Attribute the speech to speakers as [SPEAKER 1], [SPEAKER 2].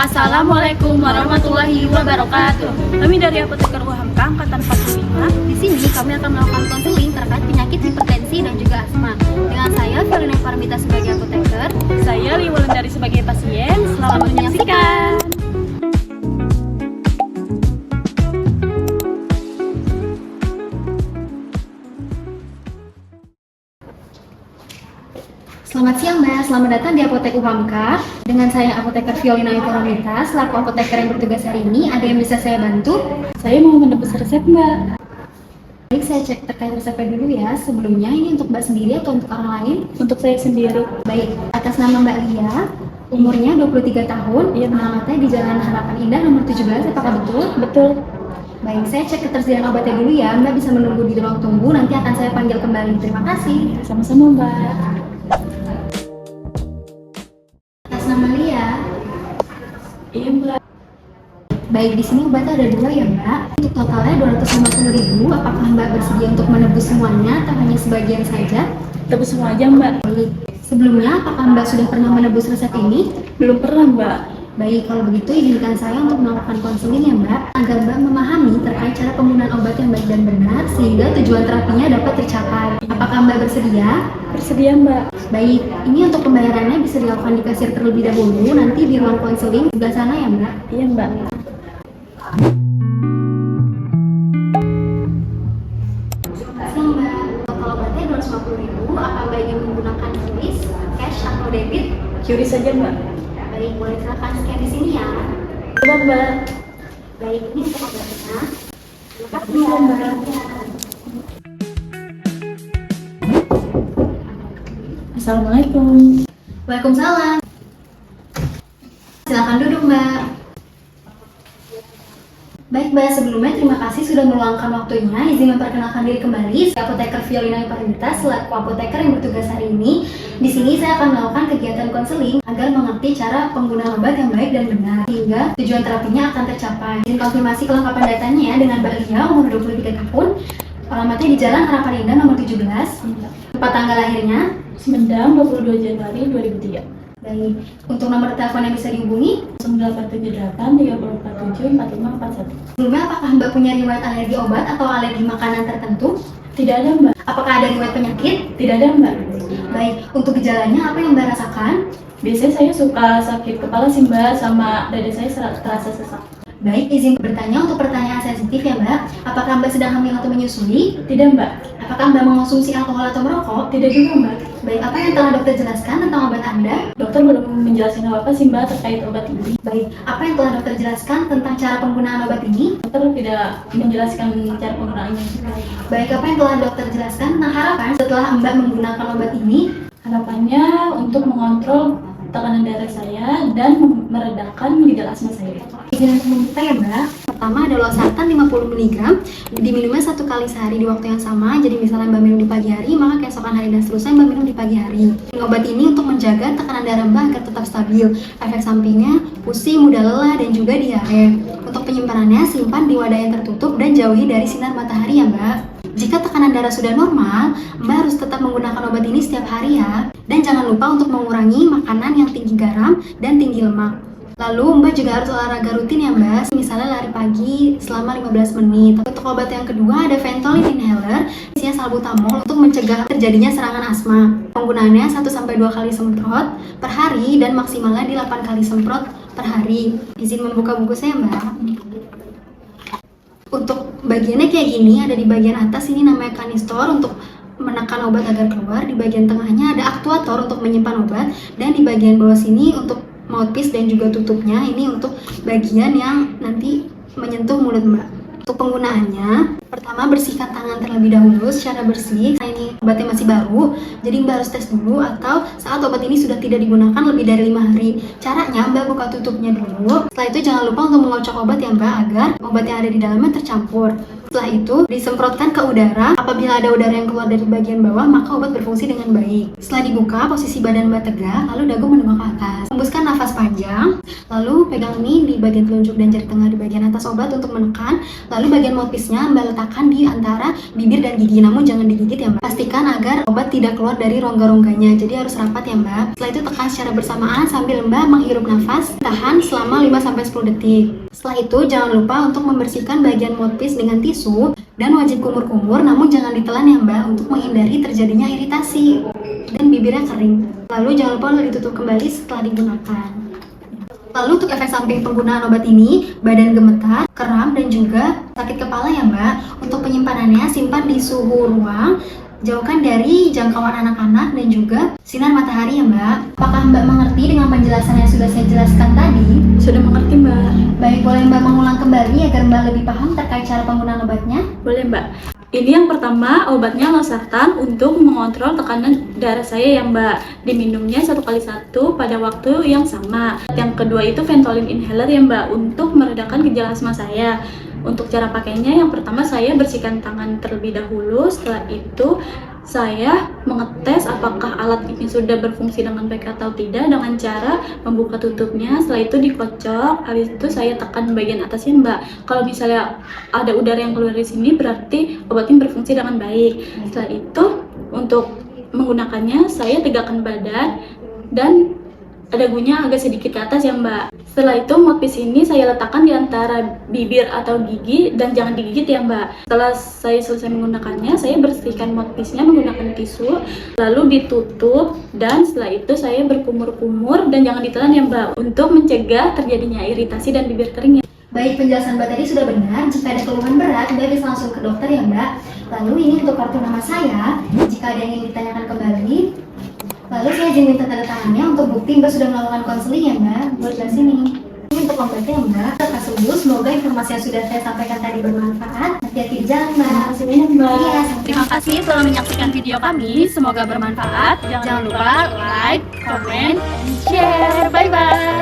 [SPEAKER 1] Assalamualaikum warahmatullahi wabarakatuh. Kami dari Apoteker UHAMKA Angkatan 45.
[SPEAKER 2] Di sini kami akan melakukan konseling terkait penyakit hipertensi dan juga asma. Dengan saya Violina Parmita sebagai apoteker.
[SPEAKER 1] Saya Liwulandari sebagai pasien. Selamat menyaksikan.
[SPEAKER 2] Selamat siang Mbak, selamat datang di Apotek UHAMKA. Dengan saya apoteker Violina Parmita, selaku apoteker yang bertugas hari ini. Ada yang bisa saya bantu?
[SPEAKER 1] Saya mau menebus resep, Mbak.
[SPEAKER 2] Baik, saya cek terkait resepnya dulu ya. Sebelumnya ini untuk Mbak sendiri atau untuk orang lain?
[SPEAKER 1] Untuk saya sendiri.
[SPEAKER 2] Baik, atas nama Mbak Lia, umurnya 23 tahun, alamatnya di Jalan Harapan Indah nomor 17, apakah betul?
[SPEAKER 1] Betul.
[SPEAKER 2] Baik, saya cek ketersediaan obatnya dulu ya. Mbak bisa menunggu di ruang tunggu, nanti akan saya panggil kembali. Terima kasih.
[SPEAKER 1] Sama-sama, Mbak.
[SPEAKER 2] Atas nama Lia.
[SPEAKER 1] Iya, Mbak.
[SPEAKER 2] Baik, di sini obatnya ada 2 ya Mbak. Untuk totalnya 250.000. Apakah Mbak bersedia untuk menebus semuanya atau hanya sebagian saja?
[SPEAKER 1] Tebus semua aja, Mbak.
[SPEAKER 2] Baik. Sebelumnya, apakah Mbak sudah pernah menebus resep ini?
[SPEAKER 1] Belum pernah, Mbak.
[SPEAKER 2] Baik, kalau begitu izinkan saya untuk melakukan konseling ya Mbak, agar Mbak memahami terkait cara penggunaan obat yang baik dan benar sehingga tujuan terapinya dapat tercapai. Apakah Mbak bersedia?
[SPEAKER 1] Bersedia, Mbak.
[SPEAKER 2] Baik, ini untuk pembayarannya bisa dilakukan di kasir terlebih dahulu, nanti di ruang konseling sebelah sana ya Mbak.
[SPEAKER 1] Iya, Mbak.
[SPEAKER 2] Siang Mbak, total obatnya 250.000. Apa Mbak ingin menggunakan QRIS, cash atau debit?
[SPEAKER 1] Curi saja, Mbak.
[SPEAKER 2] Baik, boleh silakan scan di sini ya.
[SPEAKER 1] Coba, Mbak.
[SPEAKER 2] Baik, ini untuk obatnya. Lengkap
[SPEAKER 1] Iya,
[SPEAKER 2] ya
[SPEAKER 1] Mbak. Assalamualaikum.
[SPEAKER 2] Waalaikumsalam. Silakan duduk Mbak. Baik Mbak, sebelumnya terima kasih sudah meluangkan waktunya. Izin memperkenalkan diri kembali. Saya apoteker Violina Parmita selaku apoteker yang bertugas hari ini. Di sini saya akan melakukan kegiatan konseling agar mengerti cara penggunaan obat yang baik dan benar sehingga tujuan terapinya akan tercapai. Izin konfirmasi kelengkapan datanya ya dengan Mbak Lia, umur 23 tahun. Alamatnya di Jalan Harapan Indah nomor 17. Tempat tanggal lahirnya.
[SPEAKER 1] Sumedang, 22 Januari 2003.
[SPEAKER 2] Baik, untuk nomor telepon yang bisa dihubungi.
[SPEAKER 1] 0878 347 4541.
[SPEAKER 2] Sebelumnya, apakah Mbak punya riwayat alergi obat atau alergi makanan tertentu?
[SPEAKER 1] Tidak ada, Mbak.
[SPEAKER 2] Apakah ada riwayat penyakit?
[SPEAKER 1] Tidak ada, Mbak.
[SPEAKER 2] Baik, untuk gejalanya apa yang Mbak rasakan?
[SPEAKER 1] Biasanya saya suka sakit kepala sih, Mbak, sama dada saya terasa sesak.
[SPEAKER 2] Baik, izin bertanya untuk pertanyaan sensitif ya Mbak. Apakah Mbak sedang hamil atau menyusui?
[SPEAKER 1] Tidak, Mbak.
[SPEAKER 2] Apakah Mbak mengonsumsi alkohol atau merokok?
[SPEAKER 1] Tidak juga, Mbak.
[SPEAKER 2] Baik, apa yang telah dokter jelaskan tentang obat Anda?
[SPEAKER 1] Dokter belum menjelaskan apa sih, Mbak, terkait obat ini.
[SPEAKER 2] Baik, apa yang telah dokter jelaskan tentang cara penggunaan obat ini?
[SPEAKER 1] Dokter tidak menjelaskan cara penggunaannya.
[SPEAKER 2] Baik, apa yang telah dokter jelaskan tentang harapan setelah Mbak menggunakan obat ini?
[SPEAKER 1] Harapannya untuk mengontrol tekanan darah saya dan meredakan gejala asma saya.
[SPEAKER 2] Izin untuk membuka ya Mbak. Pertama ada losartan 50 mg, diminumnya 1 kali sehari di waktu yang sama. Jadi misalnya Mbak minum di pagi hari, maka keesokan hari dan seterusnya Mbak minum di pagi hari. Obat ini untuk menjaga tekanan darah Mbak agar tetap stabil. Efek sampingnya pusing, mudah lelah, dan juga diare. Untuk penyimpanannya simpan di wadah yang tertutup dan jauhi dari sinar matahari ya Mbak. Jika tekanan darah sudah normal, Mbak harus tetap menggunakan obat ini setiap hari ya. Dan jangan lupa untuk mengurangi makanan yang tinggi garam dan tinggi lemak. Lalu Mbak juga harus olahraga rutin ya Mbak, misalnya lari pagi selama 15 menit. Untuk obat yang kedua ada Ventolin inhaler, isinya salbutamol untuk mencegah terjadinya serangan asma. Penggunaannya 1-2 kali semprot per hari dan maksimalnya di 8 kali semprot per hari. Izin membuka buku saya Mbak. Untuk bagiannya kayak gini, ada di bagian atas ini namanya kanistor untuk menekan obat agar keluar. Di bagian tengahnya ada aktuator untuk menyimpan obat, dan di bagian bawah sini untuk mouthpiece dan juga tutupnya ini untuk bagian yang nanti menyentuh mulut Mbak. Untuk penggunaannya, pertama bersihkan tangan terlebih dahulu secara bersih. Nah, ini obatnya masih baru, jadi Mbak harus tes dulu atau saat obat ini sudah tidak digunakan lebih dari 5 hari. Caranya Mbak buka tutupnya dulu. Setelah itu jangan lupa untuk mengocok obat ya Mbak agar obat yang ada di dalamnya tercampur. Setelah itu disemprotkan ke udara. Apabila ada udara yang keluar dari bagian bawah, maka obat berfungsi dengan baik. Setelah dibuka, posisi badan Mbak tegak, lalu dagu menengok ke atas. Hembuskan nafas panjang, lalu pegang ini di bagian telunjuk dan jari tengah di bagian atas obat untuk menekan. Lalu bagian mouthpiece-nya Mbak letakkan diletakkan di antara bibir dan gigi, namun jangan digigit ya Mbak. Pastikan agar obat tidak keluar dari rongga-rongganya, jadi harus rapat ya Mbak. Setelah itu tekan secara bersamaan sambil Mbak menghirup nafas, tahan selama 5-10 detik. Setelah itu jangan lupa untuk membersihkan bagian mouthpiece dengan tisu dan wajib kumur-kumur, namun jangan ditelan ya Mbak untuk menghindari terjadinya iritasi dan bibirnya kering. Lalu jangan lupa ditutup kembali setelah digunakan. Lalu untuk efek samping penggunaan obat ini, badan gemetar, kram, dan juga sakit kepala ya Mbak. Untuk penyimpanannya, simpan di suhu ruang, jauhkan dari jangkauan anak-anak dan juga sinar matahari ya Mbak. Apakah Mbak mengerti dengan penjelasan yang sudah saya jelaskan tadi?
[SPEAKER 1] Sudah mengerti Mbak.
[SPEAKER 2] Baik, boleh Mbak mengulang kembali agar Mbak lebih paham terkait cara penggunaan obatnya?
[SPEAKER 1] Boleh Mbak. Ini yang pertama, obatnya losartan untuk mengontrol tekanan darah saya ya Mbak. Diminumnya 1x1 pada waktu yang sama. Yang kedua itu Ventolin inhaler ya Mbak, untuk meredakan gejala asma saya. Untuk cara pakainya, yang pertama saya bersihkan tangan terlebih dahulu. Setelah itu saya mengetes apakah alat ini sudah berfungsi dengan baik atau tidak dengan cara membuka tutupnya. Setelah itu dikocok, habis itu saya tekan bagian atasnya Mbak. Kalau misalnya ada udara yang keluar dari sini, berarti obatnya berfungsi dengan baik. Setelah itu untuk menggunakannya saya tegakkan badan dan dagunya agak sedikit ke atas ya Mbak. Setelah itu mouthpiece ini saya letakkan di antara bibir atau gigi dan jangan digigit ya Mbak. Setelah saya selesai menggunakannya, saya bersihkan mouthpiece-nya menggunakan tisu, lalu ditutup, dan setelah itu saya berkumur-kumur dan jangan ditelan ya Mbak, untuk mencegah terjadinya iritasi dan bibir kering ya.
[SPEAKER 2] Baik, penjelasan Mbak tadi sudah benar. Jika ada keluhan berat, Mbak bisa langsung ke dokter ya Mbak. Lalu ini untuk kartu nama saya, jika ada yang ingin ditanyakan kembali, lalu saya izin minta tanda tangannya untuk bukti Mbak sudah melakukan konseling ya Mbak. Buat sebelah sini. Ini untuk obatnya ya Mbak. Lekas sembuh. Semoga informasi yang sudah saya sampaikan tadi bermanfaat. Hati-hati di jalan Mbak.
[SPEAKER 1] Terima kasih banyak Mbak.
[SPEAKER 2] Iya,
[SPEAKER 1] Terima kasih telah menyaksikan video kami. Semoga bermanfaat. Jangan lupa like, comment, and share. Bye bye.